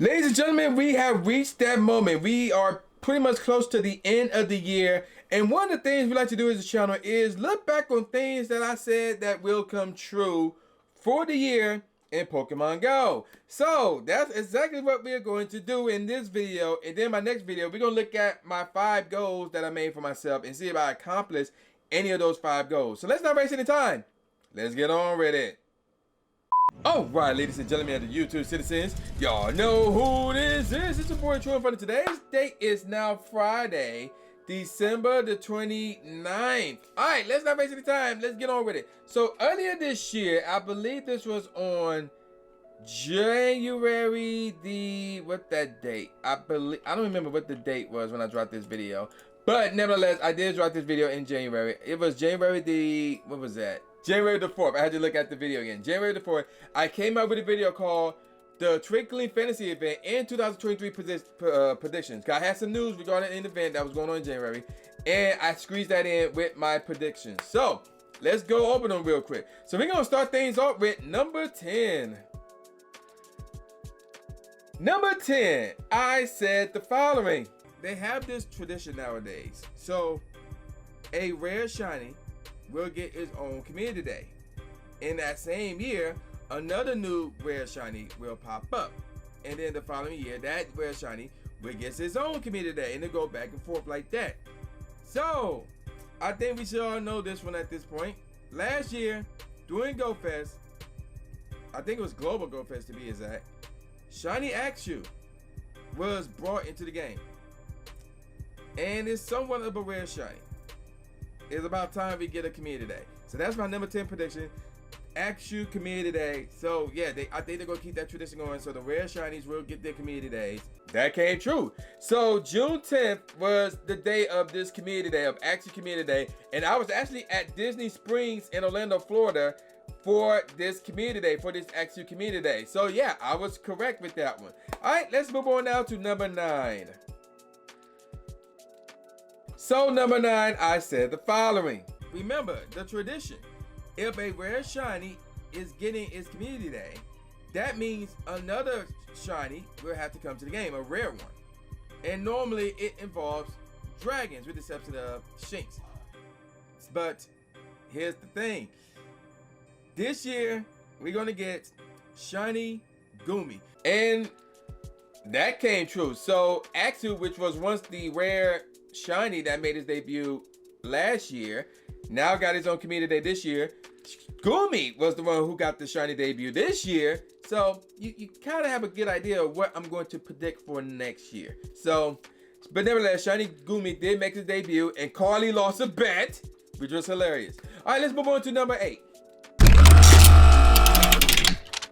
Ladies and gentlemen, we have reached that moment. We are pretty much close to the end of the year. And one of the things we like to do as a channel is look back on things that I said that will come true for the year in Pokemon Go. So that's exactly what we're going to do in this video. And then my next video, we're going to look at my 5 goals that I made for myself and see if I accomplished any of those 5 goals. So let's not waste any time. Let's get on with it. Alright, ladies and gentlemen of the YouTube citizens, y'all know who this is. It's your boy True in front of today's date is now Friday, December the 29th. Alright, let's not waste any time. Let's get on with it. So earlier this year, I believe this was on January what that date? I don't remember what the date was when I dropped this video. But nevertheless, I did drop this video in January. It was January what was that? January the 4th. I had to look at the video again. January the 4th, I came out with a video called the Twinkling Fantasy Event in 2023 predictions. I had some news regarding an event that was going on in January, and I squeezed that in with my predictions. So let's go over them real quick. So we're gonna start things off with number 10. Number 10, I said the following. They have this tradition nowadays. So a rare shiny will get its own community day. In that same year, another new rare shiny will pop up. And then the following year, that rare shiny will get its own community day, and it go back and forth like that. So I think we should all know this one at this point. Last year, during Go Fest, I think it was Global Go Fest to be exact, Shiny Axew was brought into the game. And it's somewhat of a rare shiny. It's about time we get a community day. So that's my number 10 prediction. Axew community day. So yeah, I think they're gonna keep that tradition going. So the rare shinies will get their community days. That came true. So June 10th was the day of this community day, of Axew community day. And I was actually at Disney Springs in Orlando, Florida for this community day, for this Axew community day. So yeah, I was correct with that one. All right, let's move on now to number 9. So number 9, I said the following. Remember the tradition. If a rare shiny is getting its community day, that means another shiny will have to come to the game, a rare one. And normally it involves dragons with the exception of Shinx. But here's the thing. This year, we're gonna get shiny Gumi. And that came true. So Axew, which was once the rare shiny that made his debut last year, now got his own community day this year. Gumi was the one who got the shiny debut this year. So you kind of have a good idea of what I'm going to predict for next year. So, but nevertheless, shiny Gumi did make his debut, and Carly lost a bet, which was hilarious. All right, let's move on to number 8.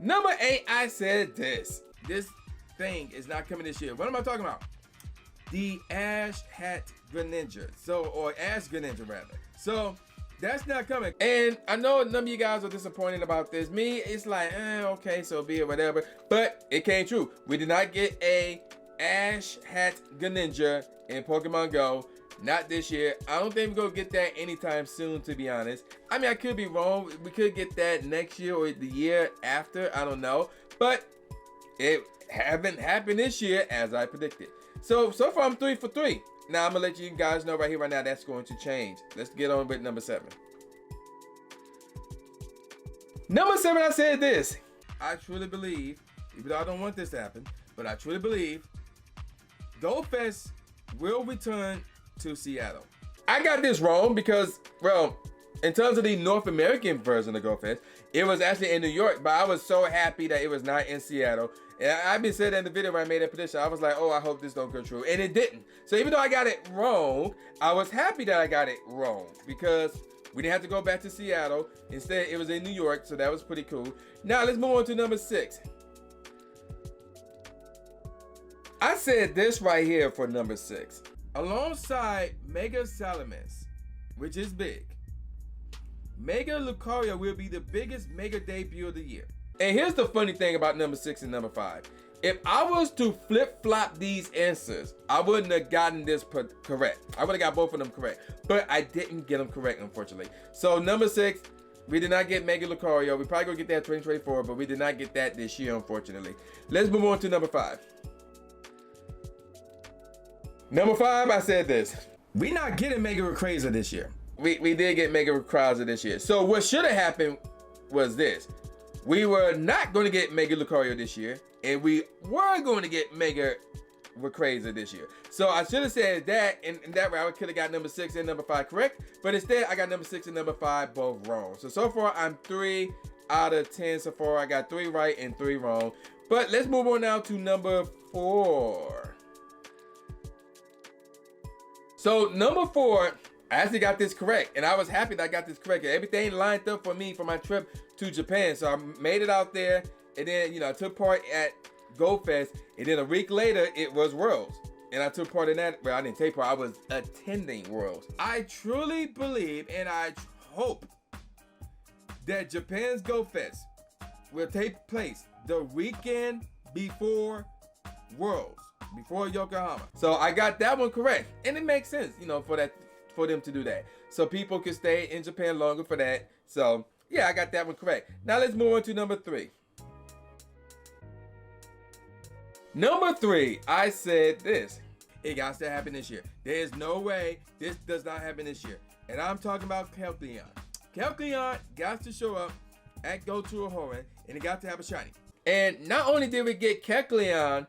Number 8, I said this thing is not coming this year. What am I talking about? The Ash Hat Greninja. Or Ash Greninja rather. So that's not coming. And I know none of you guys are disappointed about this. Me, it's like, okay, so be it, whatever. But it came true. We did not get a Ash Hat Greninja in Pokemon Go. Not this year. I don't think we're gonna get that anytime soon, to be honest. I mean, I could be wrong. We could get that next year or the year after. I don't know. But it haven't happened this year as I predicted. So far I'm 3 for 3. Now I'm gonna let you guys know right here, right now, that's going to change. Let's get on with number 7. Number 7, I said this. I truly believe, even though I don't want this to happen, but I truly believe Go Fest will return to Seattle. I got this wrong because, well, in terms of the North American version of Go Fest, it was actually in New York, but I was so happy that it was not in Seattle. And I've been saying that in the video when I made that prediction. I was like, oh, I hope this don't come true. And it didn't. So even though I got it wrong, I was happy that I got it wrong because we didn't have to go back to Seattle. Instead, it was in New York, so that was pretty cool. Now let's move on to number 6. I said this right here for number 6. Alongside Mega Salamence, which is big, Mega Lucario will be the biggest Mega debut of the year. And here's the funny thing about number 6 and number 5. If I was to flip-flop these answers, I wouldn't have gotten this correct. I would have got both of them correct. But I didn't get them correct, unfortunately. So number 6, we did not get Mega Lucario. We probably gonna get that in 2024, but we did not get that this year, unfortunately. Let's move on to number 5. Number 5, I said this. We not getting Mega Rayquaza this year. We did get Mega Rayquaza this year. So what should have happened was this. We were not going to get Mega Lucario this year, and we were going to get Mega Rayquaza this year. So I should have said that, and that way I could have got number 6 and number 5 correct, but instead I got number 6 and number 5 both wrong. So far I'm 3 out of 10 so far. I got 3 right and 3 wrong. But let's move on now to number 4. So number 4, I actually got this correct, and I was happy that I got this correct. Everything lined up for me for my trip to Japan. So I made it out there, and then, you know, I took part at Go Fest, and then a week later it was Worlds, and I took part in that. Well, I didn't take part, I was attending Worlds. I truly believe, and I hope, that Japan's Go Fest will take place the weekend before Worlds, before Yokohama. So I got that one correct, and it makes sense, you know, for them to do that, so people can stay in Japan longer for that. So yeah, I got that one correct. Now let's move on to number 3. Number 3, I said this. It got to happen this year. There is no way this does not happen this year. And I'm talking about Kecleon. Kecleon got to show up at Go to a Hoenn, and it got to have a shiny. And not only did we get Kecleon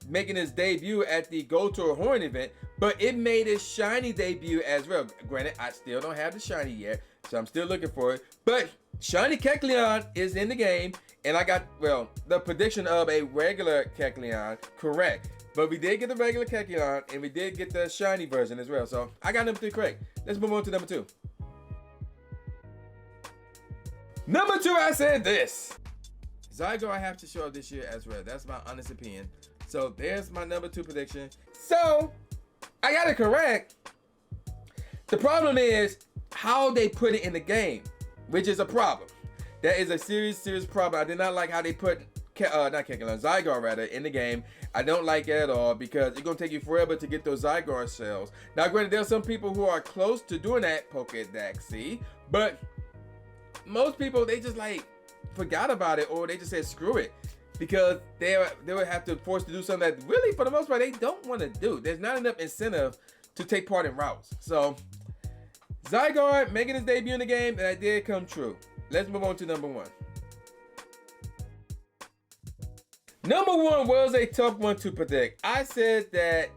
making his debut at the Go to a Hoenn event, but it made his shiny debut as well. Granted, I still don't have the shiny yet, so I'm still looking for it. But shiny Kecleon is in the game, and I got, well, the prediction of a regular Kecleon correct. But we did get the regular Kecleon, and we did get the shiny version as well. So I got number 3 correct. Let's move on to number 2. Number 2, I said this. Zygo I have to show up this year as well. That's my honest opinion. So there's my number 2 prediction. So I got it correct. The problem is how they put it in the game, which is a problem. That is a serious problem. I did not like how they put not Kecleon, Zygarde rather, in the game. I don't like it at all, because it's gonna take you forever to get those Zygarde cells. Now granted, there's some people who are close to doing that Pokédex, but most people, they just like forgot about it, or they just said screw it, because they would have to force to do something that really, for the most part, they don't want to do. There's not enough incentive to take part in routes. So Zygarde making his debut in the game, and that did come true. Let's move on to number 1. Number 1 was a tough one to predict. I said that,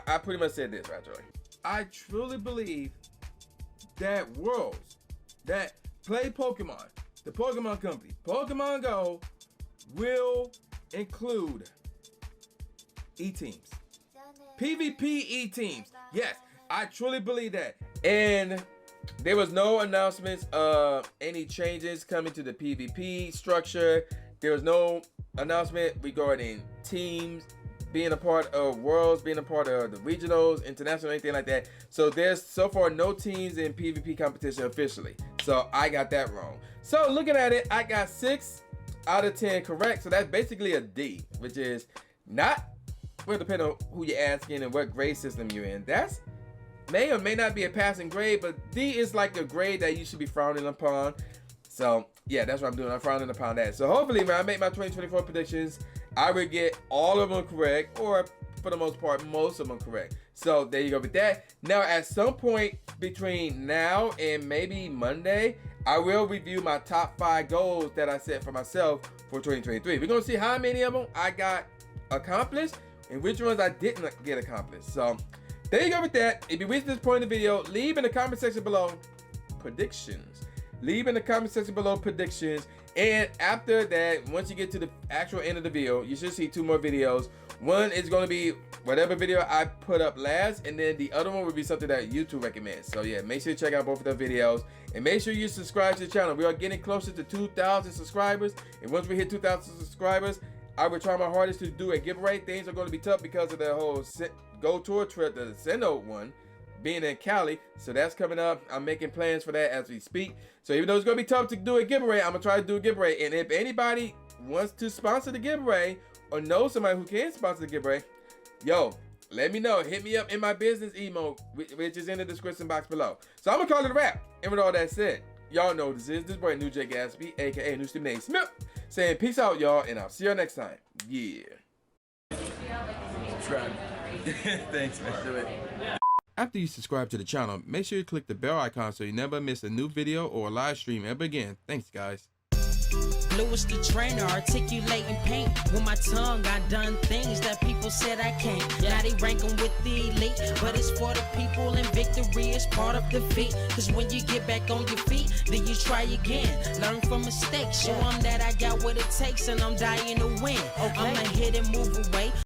I pretty much said this, actually. I truly believe that Worlds, that Play Pokemon, the Pokemon Company, Pokemon Go, will include E-teams. PvP E-teams. Yes, I truly believe that. And there was no announcements of any changes coming to the PvP structure. There was no announcement regarding teams being a part of Worlds, being a part of the regionals, international, anything like that. So there's so far no teams in PvP competition officially. So I got that wrong. So looking at it, I got 6 out of 10 correct. So that's basically a D, which is not, well, depending on who you're asking and what grade system you're in. That's may or may not be a passing grade, but D is like a grade that you should be frowning upon. So yeah, that's what I'm doing. I'm frowning upon that. So hopefully when I make my 2024 predictions, I will get all of them correct, or for the most part, most of them correct. So there you go with that. Now at some point between now and maybe Monday, I will review my top 5 goals that I set for myself for 2023. We're gonna see how many of them I got accomplished and which ones I didn't get accomplished. So there you go with that. If you reached this point in the video, leave in the comment section below predictions. Leave in the comment section below predictions. And after that, once you get to the actual end of the video, you should see 2 more videos. One is going to be whatever video I put up last, and then the other one will be something that YouTube recommends. So yeah, make sure you check out both of the videos, and make sure you subscribe to the channel. We are getting closer to 2,000 subscribers, and once we hit 2,000 subscribers, I will try my hardest to do a giveaway. Things are going to be tough because of the whole Go Tour trip, the Sinnoh one, being in Cali. So that's coming up. I'm making plans for that as we speak. So even though it's going to be tough to do a giveaway, I'm going to try to do a giveaway. And if anybody wants to sponsor the giveaway, or know somebody who can sponsor the giveaway, yo, let me know. Hit me up in my business email, which is in the description box below. So I'm going to call it a wrap. And with all that said, y'all know this boy New J Gatsby, aka New Stephen A. Smith, saying peace out, y'all, and I'll see y'all next time. Yeah. Subscribe. Thanks, man. Do it. After you subscribe to the channel, make sure you click the bell icon so you never miss a new video or a live stream ever again. Thanks, guys. Lewis the trainer, articulating paint. With my tongue, I done things that people said I can't. Now they rank 'em with the elite, but it's for the people, and victory is part of defeat. Cause when you get back on your feet, then you try again. Learn from mistakes, show 'em that I got what it takes, and I'm dying to win. I'ma hit and move away.